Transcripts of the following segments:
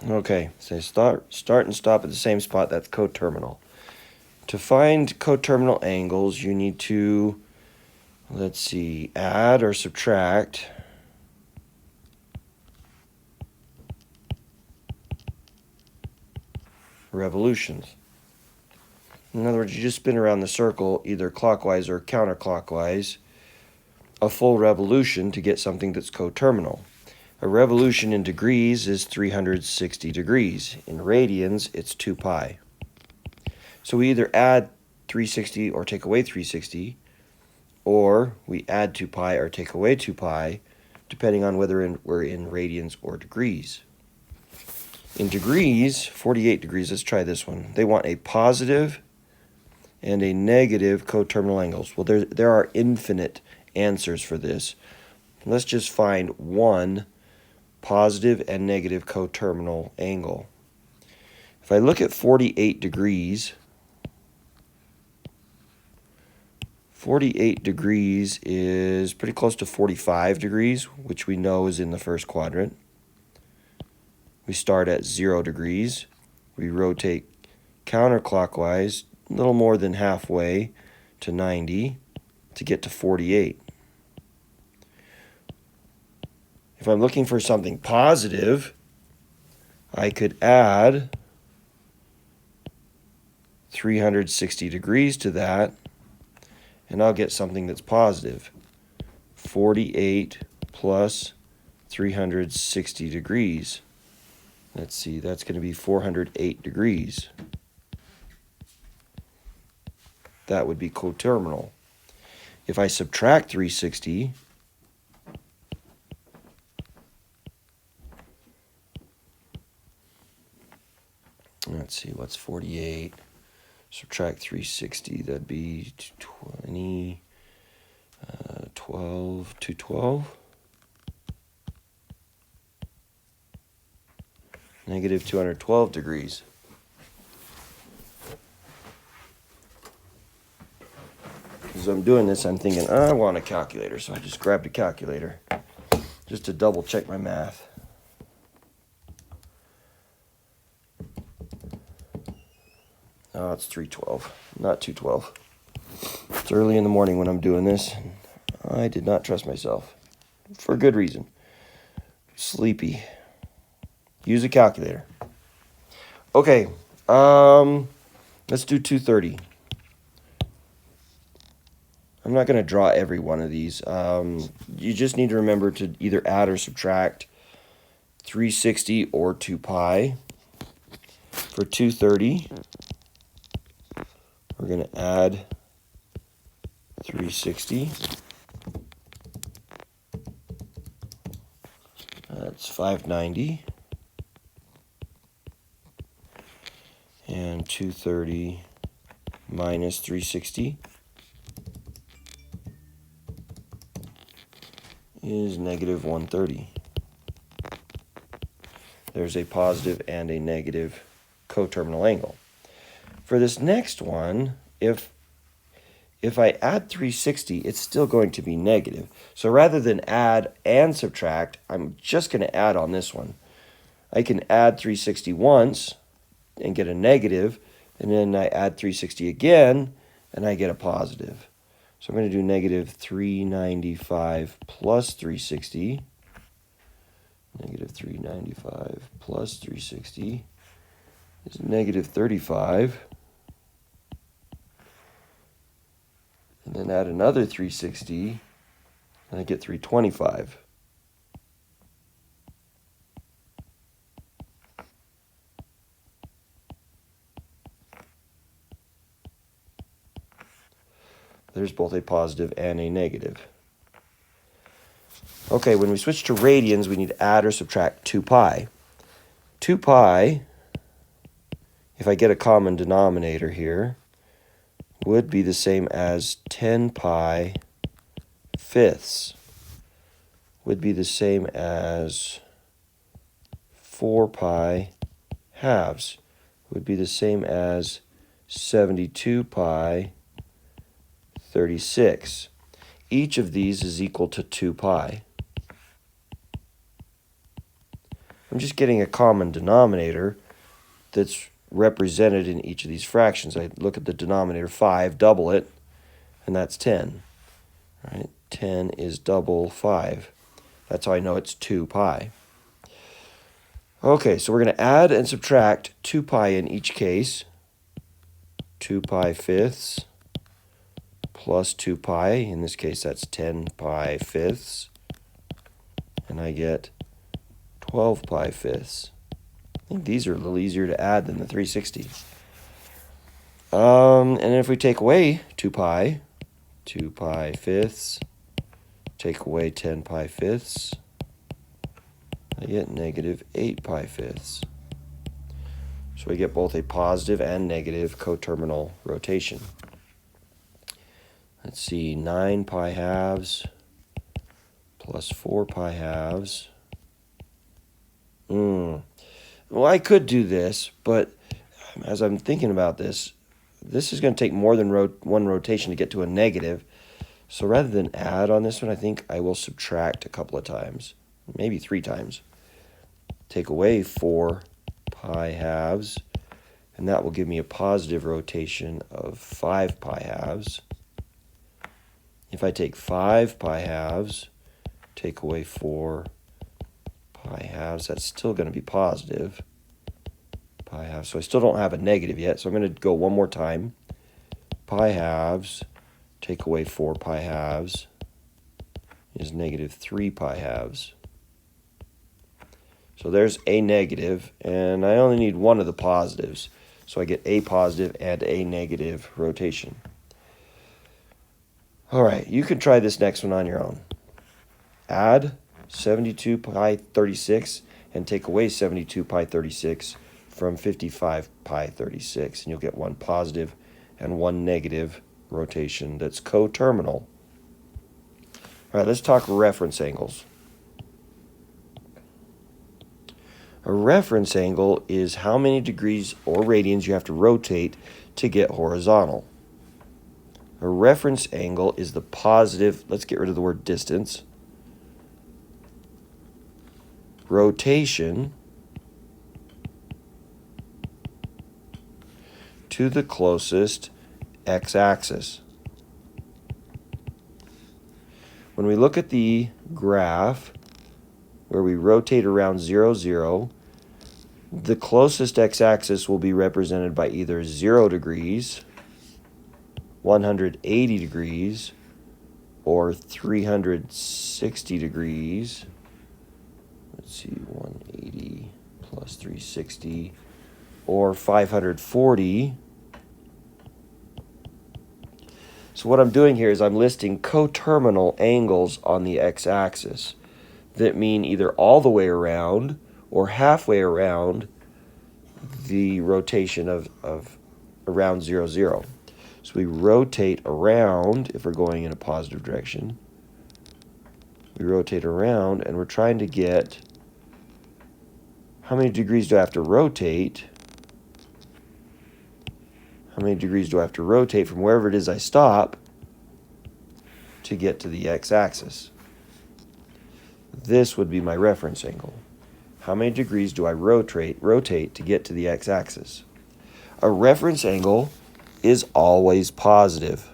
Okay, so start and stop at the same spot. That's coterminal. To find coterminal angles, you need to, let's see, add or subtract revolutions. In other words, you just spin around the circle either clockwise or counterclockwise a full revolution to get something that's coterminal. A revolution in degrees is 360 degrees. In radians, it's 2 pi. So we either add 360 or take away 360, or we add 2 pi or take away 2 pi, depending on whether we're in radians or degrees. In degrees, 48 degrees, let's try this one. They want a positive and a negative coterminal angles. Well, there are infinite answers for this. Let's just find one positive and negative coterminal angle. If I look at 48 degrees, 48 degrees is pretty close to 45 degrees, which we know is in the first quadrant. We start at 0 degrees. We rotate counterclockwise, a little more than halfway to 90 to get to 48. If I'm looking for something positive, I could add 360 degrees to that, and I'll get something that's positive. 48 plus 360 degrees. Let's see, that's going to be 408 degrees. That would be coterminal. If I subtract 360, let's see, what's 48? Subtract 360, that'd be 20, 12, 212. Negative 212 degrees. As I'm doing this, I'm thinking, I want a calculator, so I just grabbed a calculator just to double check my math. Oh, it's 312, not 212. It's early in the morning when I'm doing this. I did not trust myself, for good reason. Sleepy. Use a calculator. Okay, let's do 230. I'm not going to draw every one of these. You just need to remember to either add or subtract 360 or 2 pi. For 230, we're going to add 360. That's 590. And 230 minus 360 is negative 130. There's a positive and a negative coterminal angle. For this next one, if I add 360, it's still going to be negative. So rather than add and subtract, I'm just going to add on this one. I can add 360 once and get a negative, and then I add 360 again, and I get a positive. So I'm going to do negative 395 plus 360. Negative 395 plus 360 is negative 35. And then add another 360, and I get 325. There's both a positive and a negative. Okay, when we switch to radians, we need to add or subtract 2 pi. 2 pi, if I get a common denominator here, would be the same as 10 pi fifths. Would be the same as 4 pi halves. Would be the same as 72 pi 36. Each of these is equal to 2 pi. I'm just getting a common denominator that's represented in each of these fractions. I look at the denominator, 5, double it, and that's 10. Right? 10 is double 5. That's how I know it's 2 pi. Okay, so we're going to add and subtract 2 pi in each case. 2 pi fifths plus 2 pi. In this case, that's 10 pi fifths. And I get 12 pi fifths. I think these are a little easier to add than the 360. And if we take away 2 pi fifths, take away 10 pi fifths, I get negative 8 pi fifths. So we get both a positive and negative coterminal rotation. Let's see, 9 pi halves plus 4 pi halves. Well, I could do this, but as I'm thinking about this, this is going to take more than one rotation to get to a negative. So rather than add on this one, I think I will subtract a couple of times, maybe 3 times. Take away 4 pi halves, and that will give me a positive rotation of 5 pi halves. If I take 5 pi halves, take away 4 pi halves, that's still going to be positive pi halves. So I still don't have a negative yet, so I'm going to go one more time. Pi halves, take away 4 pi halves is negative 3 pi halves. So there's a negative, and I only need one of the positives. So I get a positive and a negative rotation. All right, you can try this next one on your own. Add 72 pi 36 and take away 72 pi 36 from 55 pi 36, and you'll get one positive and one negative rotation that's coterminal. All right, let's talk reference angles. A reference angle is how many degrees or radians you have to rotate to get horizontal. A reference angle is the positive, let's get rid of the word distance, rotation to the closest x-axis. When we look at the graph where we rotate around 0, 0, the closest x-axis will be represented by either 0 degrees, 180 degrees, or 360 degrees. Let's see, 180 plus 360, or 540. So what I'm doing here is I'm listing coterminal angles on the x-axis that mean either all the way around or halfway around the rotation of around 0, 0. So we rotate around if we're going in a positive direction. We rotate around, and we're trying to get how many degrees do I have to rotate? How many degrees do I have to rotate from wherever it is I stop to get to the x-axis? This would be my reference angle. How many degrees do I rotate to get to the x-axis? A reference angle is always positive.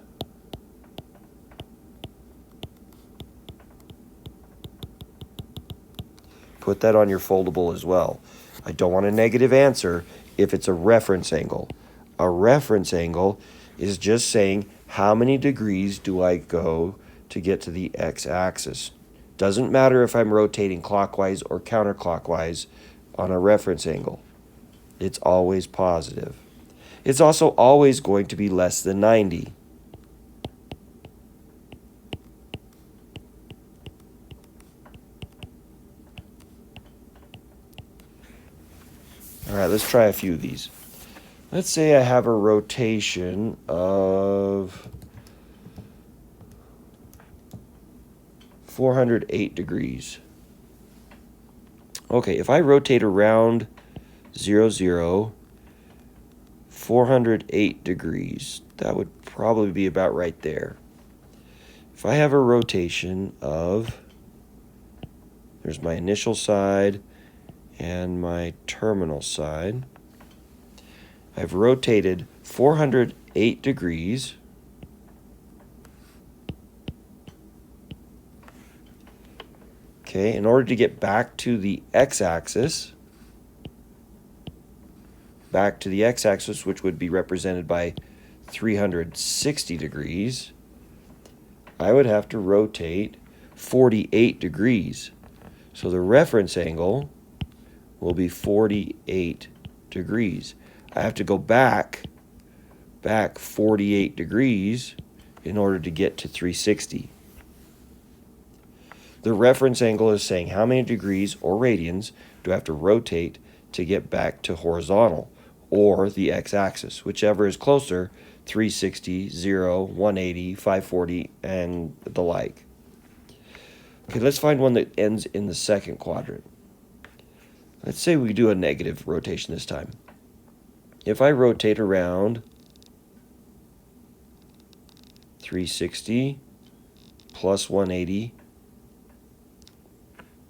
Put that on your foldable as well. I don't want a negative answer if it's a reference angle. A reference angle is just saying how many degrees do I go to get to the x-axis. Doesn't matter if I'm rotating clockwise or counterclockwise on a reference angle. It's always positive. It's also always going to be less than 90. All right, let's try a few of these. Let's say I have a rotation of 408 degrees. Okay, if I rotate around 0, 0, 408 degrees, that would probably be about right there. If I have a rotation of, there's my initial side, and my terminal side. I've rotated 408 degrees. Okay, in order to get back to the x-axis, which would be represented by 360 degrees, I would have to rotate 48 degrees. So the reference angle will be 48 degrees. I have to go back 48 degrees in order to get to 360. The reference angle is saying how many degrees or radians do I have to rotate to get back to horizontal or the x-axis, whichever is closer, 360, 0, 180, 540, and the like. Okay, let's find one that ends in the second quadrant. Let's say we do a negative rotation this time. If I rotate around 360 plus 180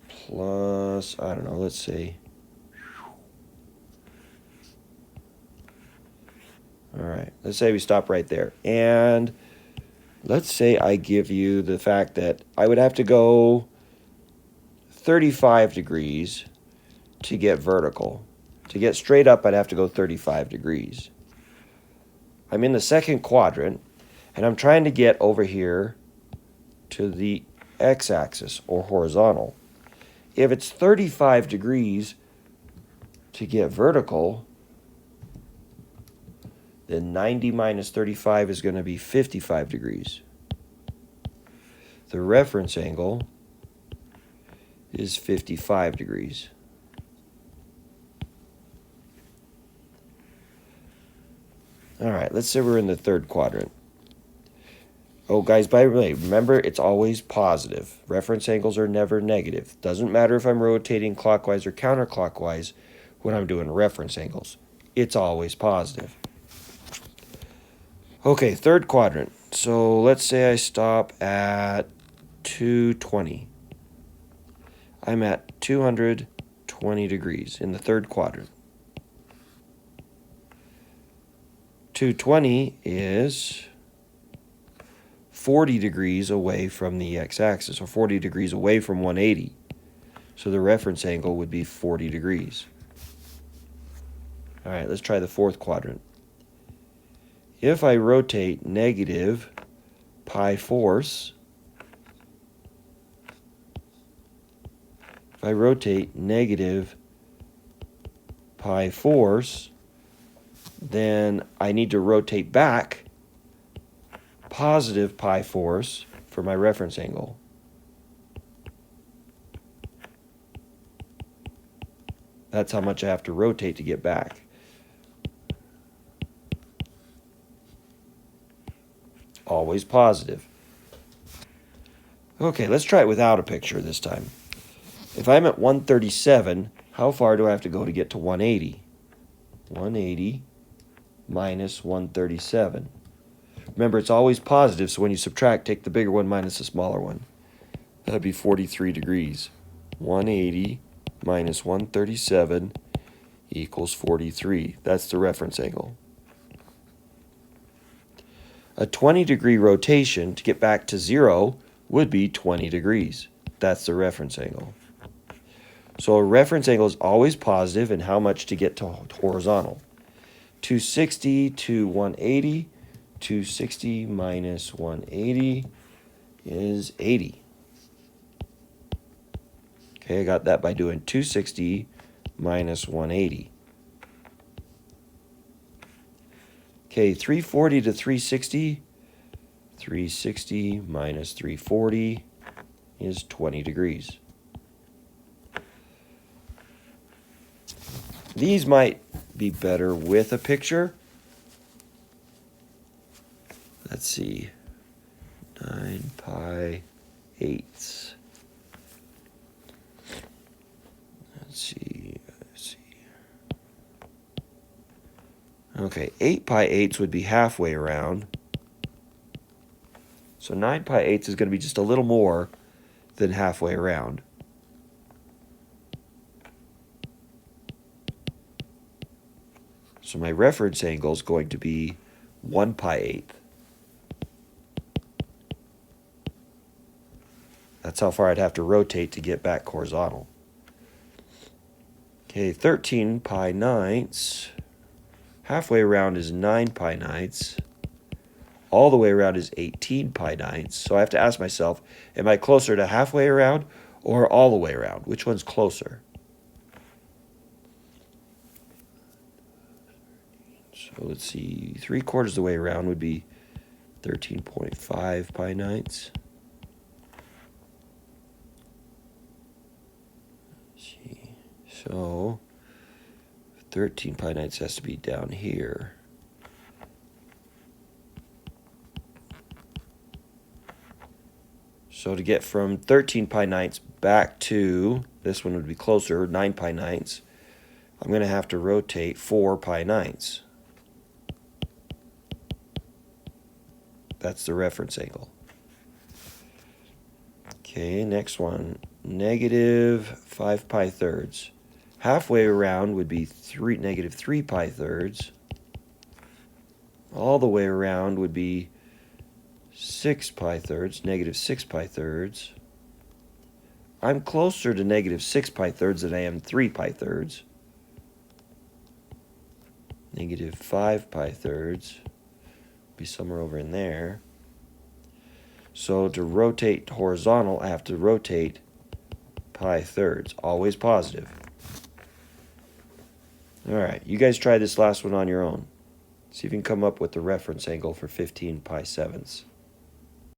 plus, I don't know, let's say, all right, let's say we stop right there. And let's say I give you the fact that I would have to go 35 degrees to get vertical. To get straight up, I'd have to go 35 degrees. I'm in the second quadrant, and I'm trying to get over here to the x-axis, or horizontal. If it's 35 degrees to get vertical, then 90 minus 35 is going to be 55 degrees. The reference angle is 55 degrees. All right, let's say we're in the third quadrant. Oh, guys, by the way, remember, it's always positive. Reference angles are never negative. Doesn't matter if I'm rotating clockwise or counterclockwise when I'm doing reference angles. It's always positive. Okay, third quadrant. So let's say I stop at 220. I'm at 220 degrees in the third quadrant. 220 is 40 degrees away from the x-axis, or 40 degrees away from 180. So the reference angle would be 40 degrees. All right, let's try the fourth quadrant. If I rotate negative pi force, then I need to rotate back positive pi force for my reference angle. That's how much I have to rotate to get back. Always positive. Okay, let's try it without a picture this time. If I'm at 137, how far do I have to go to get to 180? 180 minus 137. Remember, it's always positive, so when you subtract, take the bigger one minus the smaller one. That would be 43 degrees. 180 minus 137 equals 43. That's the reference angle. A 20-degree rotation to get back to 0 would be 20 degrees. That's the reference angle. So a reference angle is always positive, and how much to get to horizontal? 260 to 180. 260 minus 180 is 80. Okay, I got that by doing 260 minus 180. Okay, 340 to 360. 360 minus 340 is 20 degrees. These might be better with a picture. Let's see. 9 pi 8ths. Let's see. Okay, 8 pi 8ths would be halfway around. So 9 pi 8ths is going to be just a little more than halfway around. So my reference angle is going to be 1 pi eighth. That's how far I'd have to rotate to get back horizontal. Okay, 13 pi ninths. Halfway around is 9 pi ninths. All the way around is 18 pi ninths. So I have to ask myself, am I closer to halfway around or all the way around? Which one's closer? So let's see, 3/4 of the way around would be 13.5 pi ninths. Let's see. So 13 pi ninths has to be down here. So to get from 13 pi ninths back to, this one would be closer, 9 pi ninths, I'm going to have to rotate 4 pi ninths. That's the reference angle. Okay, next one, -5 pi thirds. Halfway around would be -3 pi thirds. All the way around would be 6 pi thirds, -6 pi thirds. I'm closer to -6 pi thirds than I am 3 pi thirds. -5 pi thirds. Be somewhere over in there. So to rotate horizontal, I have to rotate pi thirds. Always positive. All right, you guys try this last one on your own. See if you can come up with the reference angle for 15 pi sevenths.